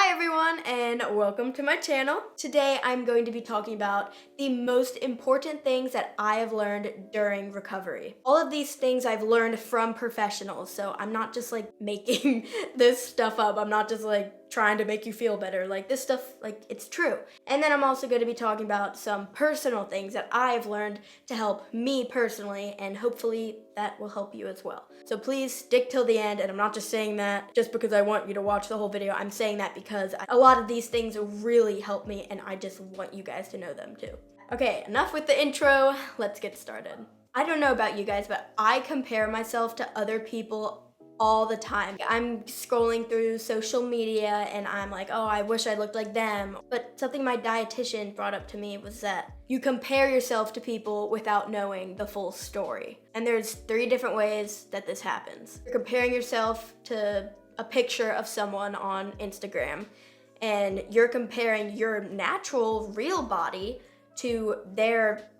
Hi everyone and welcome to my channel. Today I'm going to be talking about the most important things that I have learned during recovery. All of these things I've learned from professionals, so I'm not just like making this stuff up. I'm not just like trying to make you feel better. Like this stuff, like it's true. And then I'm also going to be talking about some personal things that I've learned to help me personally, and hopefully that will help you as well. So please stick till the end, and I'm not just saying that just because I want you to watch the whole video. I'm saying that because a lot of these things really help me, and I just want you guys to know them too. Okay, enough with the intro, let's get started. I don't know about you guys, but I compare myself to other people all the time. I'm scrolling through social media and I'm like, oh, I wish I looked like them. But something my dietitian brought up to me was that you compare yourself to people without knowing the full story. And there's 3 different ways that this happens. You're comparing yourself to a picture of someone on Instagram, and you're comparing your natural, real body to their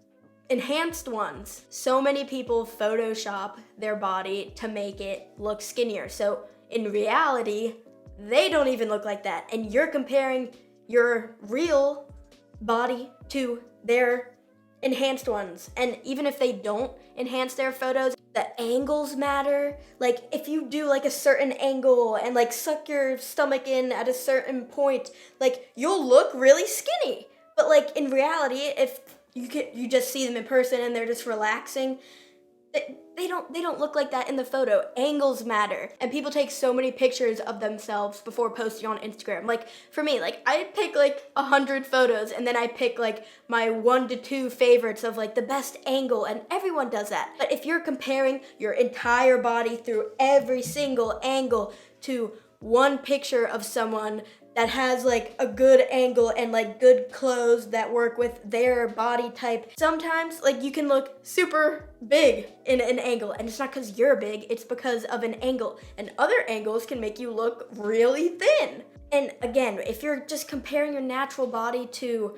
enhanced ones. So many people Photoshop their body to make it look skinnier. So in reality, they don't even look like that. And you're comparing your real body to their enhanced ones. And even if they don't enhance their photos, the angles matter. Like if you do like a certain angle and like suck your stomach in at a certain point, like you'll look really skinny. But like in reality, if you just see them in person and they're just relaxing, they don't look like that in the photo. Angles matter. And people take so many pictures of themselves before posting on Instagram. Like for me, like I pick like 100 photos and then I pick like my 1 to 2 favorites of like the best angle, and everyone does that. But if you're comparing your entire body through every single angle to one picture of someone that has like a good angle and like good clothes that work with their body type, sometimes like you can look super big in an angle, and it's not because you're big, it's because of an angle, and other angles can make you look really thin. And again, if you're just comparing your natural body to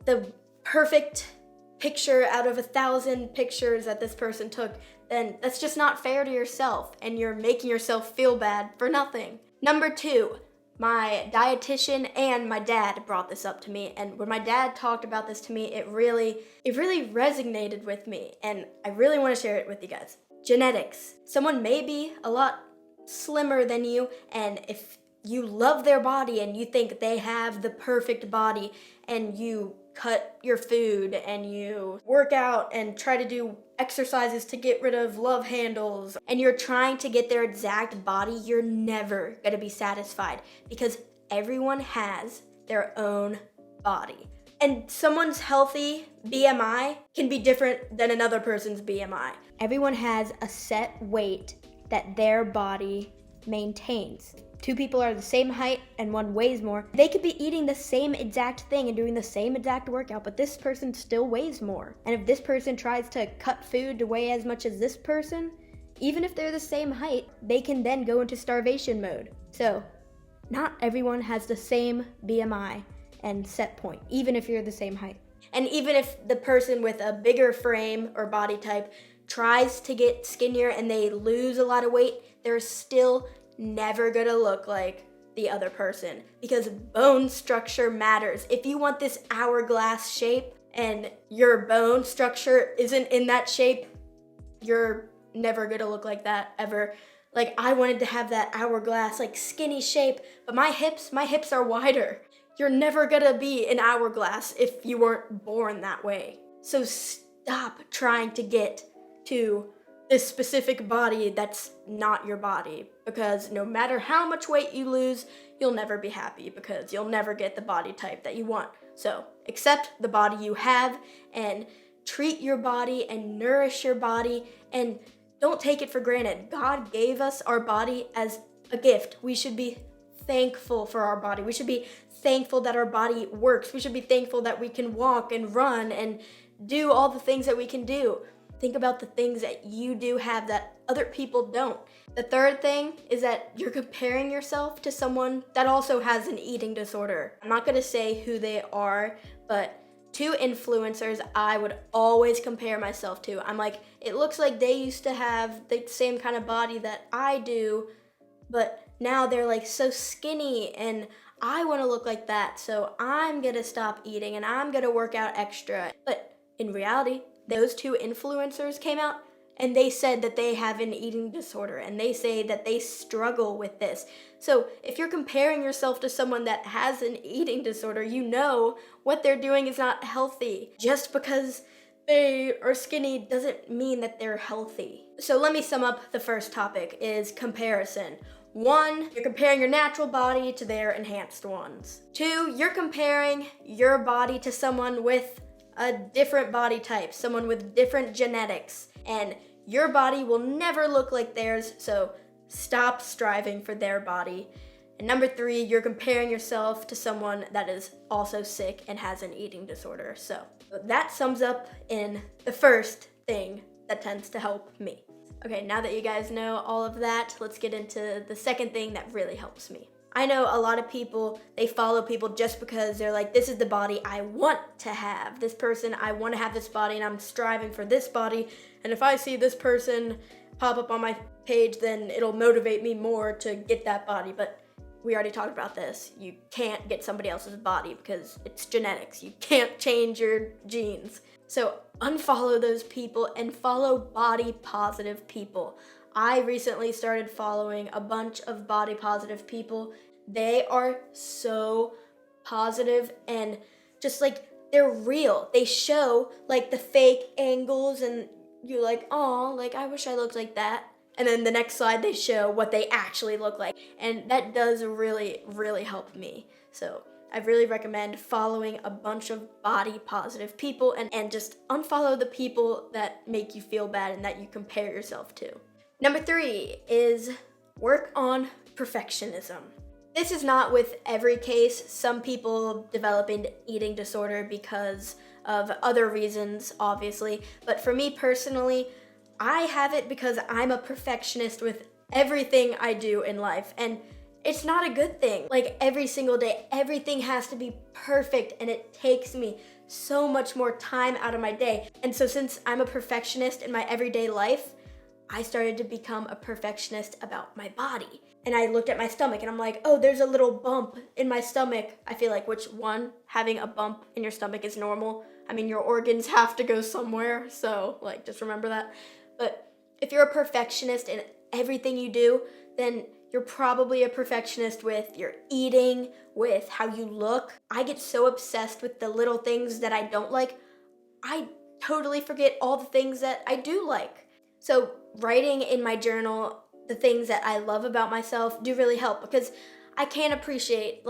the perfect picture out of 1,000 pictures that this person took, then that's just not fair to yourself, and you're making yourself feel bad for nothing. Number 2, my dietitian and my dad brought this up to me, and when my dad talked about this to me, it really resonated with me, and I really want to share it with you guys. Genetics. Someone may be a lot slimmer than you, and if you love their body and you think they have the perfect body, and you cut your food and you work out and try to do exercises to get rid of love handles, and you're trying to get their exact body, you're never gonna be satisfied, because everyone has their own body. And someone's healthy BMI can be different than another person's BMI. Everyone has a set weight that their body maintains. 2 people are the same height and one weighs more. They could be eating the same exact thing and doing the same exact workout, but this person still weighs more. And if this person tries to cut food to weigh as much as this person, even if they're the same height, they can then go into starvation mode. So not everyone has the same BMI and set point, even if you're the same height. And even if the person with a bigger frame or body type tries to get skinnier and they lose a lot of weight, they're still never gonna look like the other person, because bone structure matters. If you want this hourglass shape and your bone structure isn't in that shape, you're never gonna look like that ever. Like I wanted to have that hourglass like skinny shape, but my hips are wider. You're never gonna be an hourglass if you weren't born that way. So stop trying to get to this specific body that's not your body, because no matter how much weight you lose, you'll never be happy, because you'll never get the body type that you want. So accept the body you have and treat your body and nourish your body, and don't take it for granted. God gave us our body as a gift. We should be thankful for our body. We should be thankful that our body works. We should be thankful that we can walk and run and do all the things that we can do. Think about the things that you do have that other people don't. The 3rd thing is that you're comparing yourself to someone that also has an eating disorder. I'm not gonna say who they are, but 2 influencers I would always compare myself to. I'm like, it looks like they used to have the same kind of body that I do, but now they're like so skinny, and I want to look like that, so I'm gonna stop eating and I'm gonna work out extra. But in reality, those two influencers came out and they said that they have an eating disorder and they say that they struggle with this. So if you're comparing yourself to someone that has an eating disorder, you know what they're doing is not healthy. Just because they are skinny doesn't mean that they're healthy. So let me sum up the first topic is comparison. 1, you're comparing your natural body to their enhanced ones. 2, you're comparing your body to someone with a different body type, someone with different genetics, and your body will never look like theirs, so stop striving for their body. And number 3, you're comparing yourself to someone that is also sick and has an eating disorder. So that sums up in the first thing that tends to help me. Okay, now that you guys know all of that, let's get into the second thing that really helps me. I know a lot of people, they follow people just because they're like, this is the body I want to have. This person, I want to have this body and I'm striving for this body. And if I see this person pop up on my page, then it'll motivate me more to get that body. But we already talked about this. You can't get somebody else's body because it's genetics. You can't change your genes. So unfollow those people and follow body positive people. I recently started following a bunch of body positive people. They are so positive and just like they're real. They show like the fake angles and you're like, oh, like I wish I looked like that. And then the next slide they show what they actually look like. And that does really, really help me. So I really recommend following a bunch of body positive people and just unfollow the people that make you feel bad and that you compare yourself to. Number 3 is work on perfectionism. This is not with every case. Some people develop an eating disorder because of other reasons, obviously. But for me personally, I have it because I'm a perfectionist with everything I do in life. And it's not a good thing. Like every single day, everything has to be perfect and it takes me so much more time out of my day. And so since I'm a perfectionist in my everyday life, I started to become a perfectionist about my body. And I looked at my stomach and I'm like, oh, there's a little bump in my stomach. I feel like having a bump in your stomach is normal. I mean, your organs have to go somewhere. So like, just remember that. But if you're a perfectionist in everything you do, then you're probably a perfectionist with your eating, with how you look. I get so obsessed with the little things that I don't like, I totally forget all the things that I do like. So writing in my journal the things that I love about myself do really help because I can appreciate,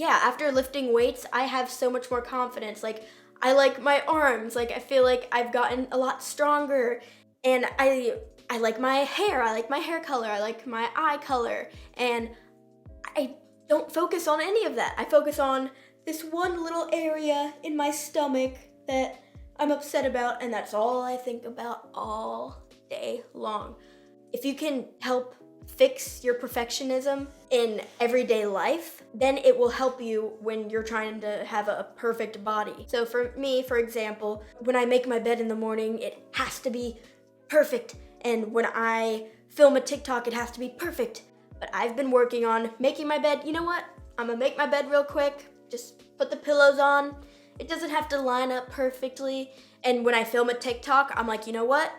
after lifting weights, I have so much more confidence. Like, I like my arms. Like, I feel like I've gotten a lot stronger. And I like my hair. I like my hair color. I like my eye color. And I don't focus on any of that. I focus on this one little area in my stomach that I'm upset about, and that's all I think about all day long. If you can help fix your perfectionism in everyday life, then it will help you when you're trying to have a perfect body. So for me, for example, when I make my bed in the morning, it has to be perfect. And when I film a TikTok, it has to be perfect. But I've been working on making my bed. You know what? I'm gonna make my bed real quick. Just put the pillows on. It doesn't have to line up perfectly. And when I film a TikTok, I'm like, you know what?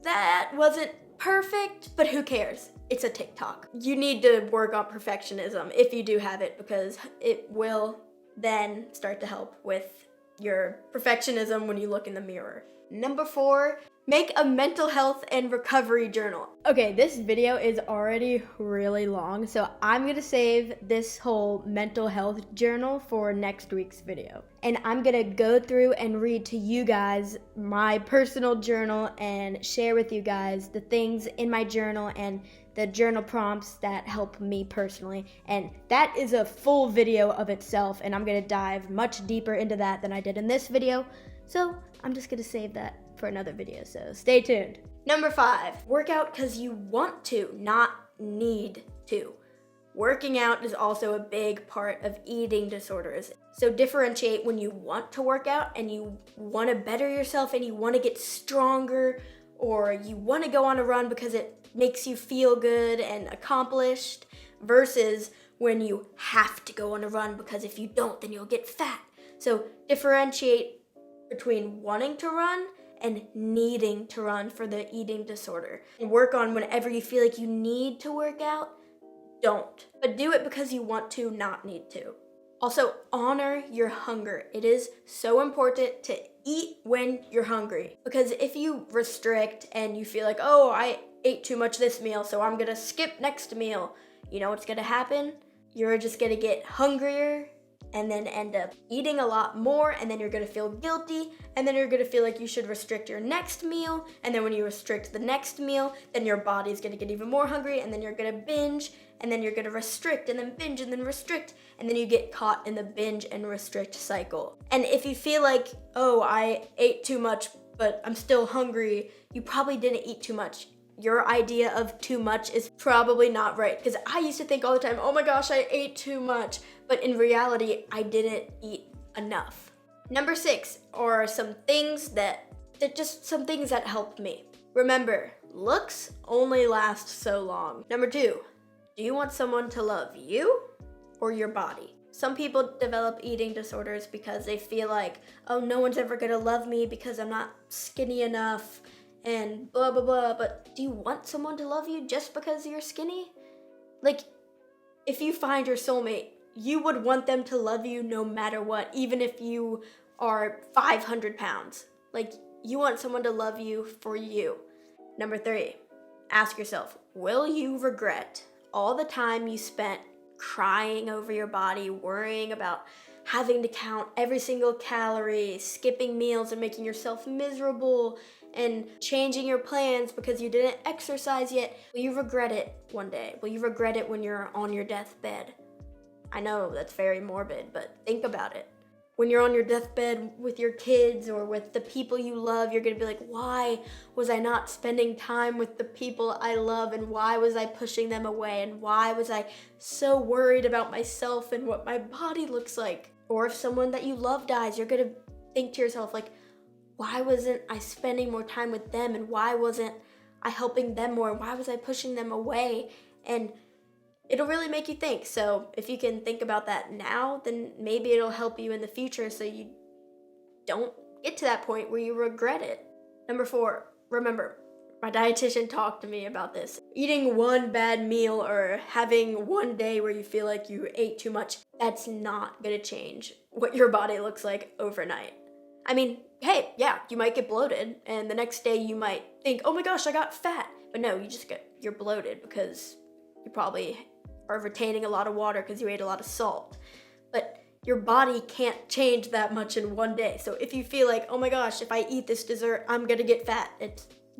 That wasn't perfect, but who cares? It's a TikTok. You need to work on perfectionism if you do have it, because it will then start to help with your perfectionism when you look in the mirror. Number 4, make a mental health and recovery journal. Okay, this video is already really long, so I'm gonna save this whole mental health journal for next week's video. And I'm gonna go through and read to you guys my personal journal and share with you guys the things in my journal and the journal prompts that help me personally. And that is a full video of itself, and I'm gonna dive much deeper into that than I did in this video. So I'm just gonna save that for another video, so stay tuned. Number 5, work out because you want to, not need to. Working out is also a big part of eating disorders. So differentiate when you want to work out and you want to better yourself and you want to get stronger, or you want to go on a run because it makes you feel good and accomplished, versus when you have to go on a run, because if you don't, then you'll get fat. So differentiate between wanting to run and needing to run for the eating disorder. And work on whenever you feel like you need to work out, don't. But do it because you want to, not need to. Also, honor your hunger. It is so important to eat when you're hungry. Because if you restrict and you feel like, oh, I ate too much this meal, so I'm gonna skip next meal, you know what's gonna happen? You're just gonna get hungrier and then end up eating a lot more, and then you're gonna feel guilty, and then you're gonna feel like you should restrict your next meal, and then when you restrict the next meal, then your body's gonna get even more hungry, and then you're gonna binge, and then you're gonna restrict, and then binge, and then restrict, and then you get caught in the binge and restrict cycle. And if you feel like, oh, I ate too much, but I'm still hungry, you probably didn't eat too much. Your idea of too much is probably not right. Because I used to think all the time, oh my gosh, I ate too much. But in reality, I didn't eat enough. Number 6 are some things that helped me. Remember, looks only last so long. Number 2, do you want someone to love you or your body? Some people develop eating disorders because they feel like, oh, no one's ever gonna love me because I'm not skinny enough and blah, blah, blah. But do you want someone to love you just because you're skinny? Like, if you find your soulmate, you would want them to love you no matter what, even if you are 500 pounds. Like, you want someone to love you for you. Number 3, ask yourself, will you regret all the time you spent crying over your body, worrying about having to count every single calorie, skipping meals and making yourself miserable, and changing your plans because you didn't exercise yet? Will you regret it one day? Will you regret it when you're on your deathbed? I know that's very morbid, but think about it. When you're on your deathbed with your kids or with the people you love, you're gonna be like, why was I not spending time with the people I love, and why was I pushing them away, and why was I so worried about myself and what my body looks like? Or if someone that you love dies, you're gonna think to yourself like, why wasn't I spending more time with them, and why wasn't I helping them more, and why was I pushing them away? And it'll really make you think. So if you can think about that now, then maybe it'll help you in the future so you don't get to that point where you regret it. Number 4, remember, my dietitian talked to me about this. Eating one bad meal or having one day where you feel like you ate too much, that's not gonna change what your body looks like overnight. I mean, hey, yeah, you might get bloated, and the next day you might think, oh my gosh, I got fat. But no, you're bloated because you probably are retaining a lot of water because you ate a lot of salt. But your body can't change that much in one day. So if you feel like, oh my gosh, if I eat this dessert, I'm gonna get fat,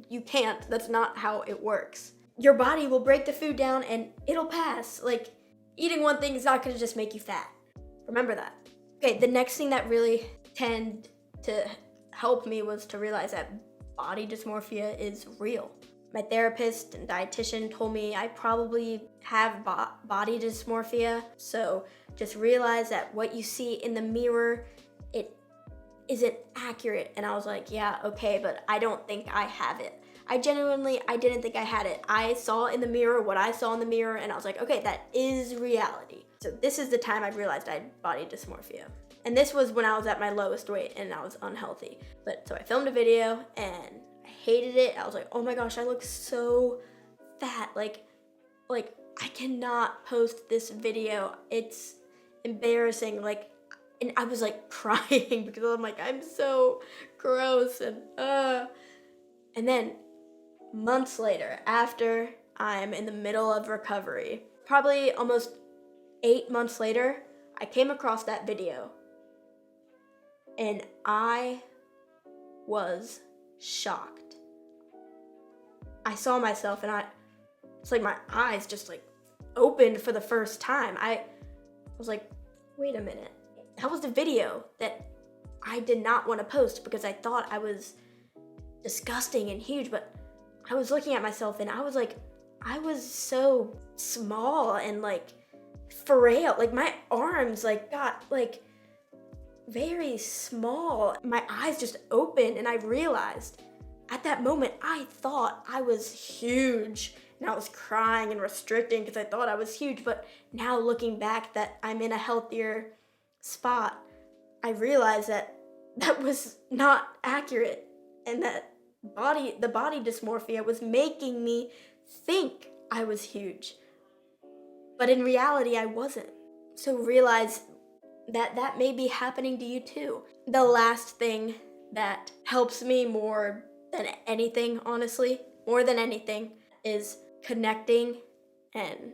you can't. That's not how it works. Your body will break the food down and it'll pass. Like, eating one thing is not gonna just make you fat. Remember that. Okay, the next thing that really tended to help me was to realize that body dysmorphia is real. My therapist and dietitian told me I probably have body dysmorphia, so just realize that what you see in the mirror, it isn't accurate. And I was like, yeah, okay, but I don't think I have it. I didn't think I had it. I saw in the mirror what I saw in the mirror, and I was like, okay, that is reality. So this is the time I realized I had body dysmorphia. And this was when I was at my lowest weight and I was unhealthy. But so I filmed a video and I hated it. I was like, oh my gosh, I look so fat. Like I cannot post this video. It's embarrassing. And I was like crying because I'm like, I'm so gross. And then months later, after I'm in the middle of recovery, probably almost 8 months later, I came across that video. And I was shocked. I saw myself and it's like my eyes just like opened for the first time. I was like, wait a minute. That was the video that I did not want to post because I thought I was disgusting and huge, but I was looking at myself and I was like, I was so small and like frail. Like my arms got very small. My eyes just opened and I realized at that moment, I thought I was huge. And I was crying and restricting because I thought I was huge. But now looking back that I'm in a healthier spot, I realized that that was not accurate. And that the body dysmorphia was making me think I was huge. But in reality, I wasn't. So realize that that may be happening to you too. The last thing that helps me more than anything, honestly, more than anything, is connecting and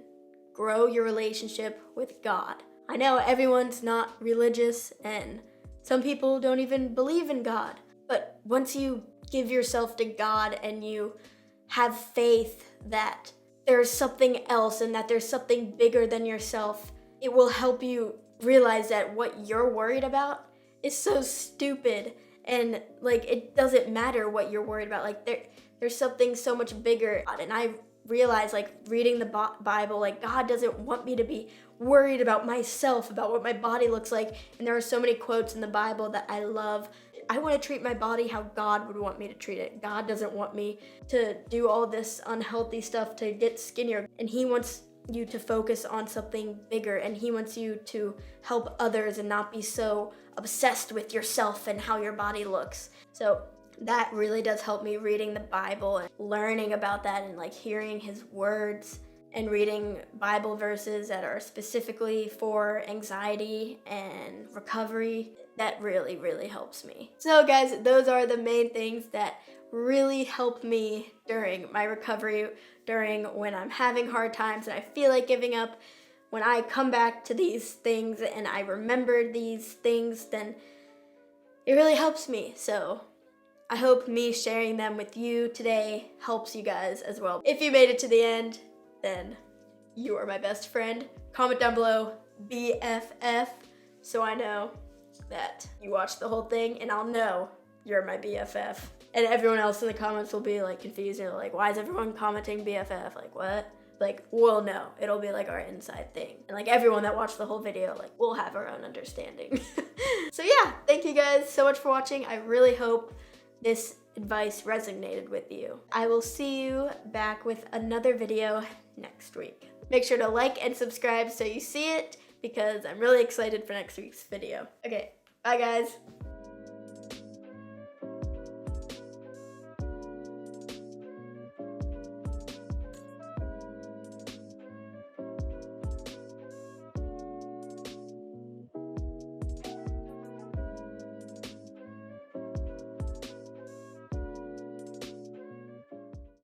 grow your relationship with God. I know everyone's not religious and some people don't even believe in God, but once you give yourself to God and you have faith that there's something else and that there's something bigger than yourself, it will help you realize that what you're worried about is so stupid, and like it doesn't matter what you're worried about. Like there's something so much bigger. And I realized, like, reading the Bible, like, God doesn't want me to be worried about myself, about what my body looks like. And there are so many quotes in the Bible that I love. I want to treat my body how God would want me to treat it. God doesn't want me to do all this unhealthy stuff to get skinnier. And He wants you to focus on something bigger, and He wants you to help others and not be so obsessed with yourself and how your body looks. So that really does help me, reading the Bible and learning about that and like hearing His words and reading Bible verses that are specifically for anxiety and recovery. That really, really helps me. So guys, those are the main things that really help me during my recovery, during when I'm having hard times and I feel like giving up. When I come back to these things and I remember these things, then it really helps me. So I hope me sharing them with you today helps you guys as well. If you made it to the end, then you are my best friend. Comment down below BFF so I know that you watched the whole thing, and I'll know you're my BFF. And everyone else in the comments will be like confused, and like, why is everyone commenting BFF? Like, what? Like, we'll know. It'll be like our inside thing. And like everyone that watched the whole video, like, we'll have our own understanding. So yeah, thank you guys so much for watching. I really hope this advice resonated with you. I will see you back with another video next week. Make sure to like and subscribe so you see it, because I'm really excited for next week's video. Okay, bye guys.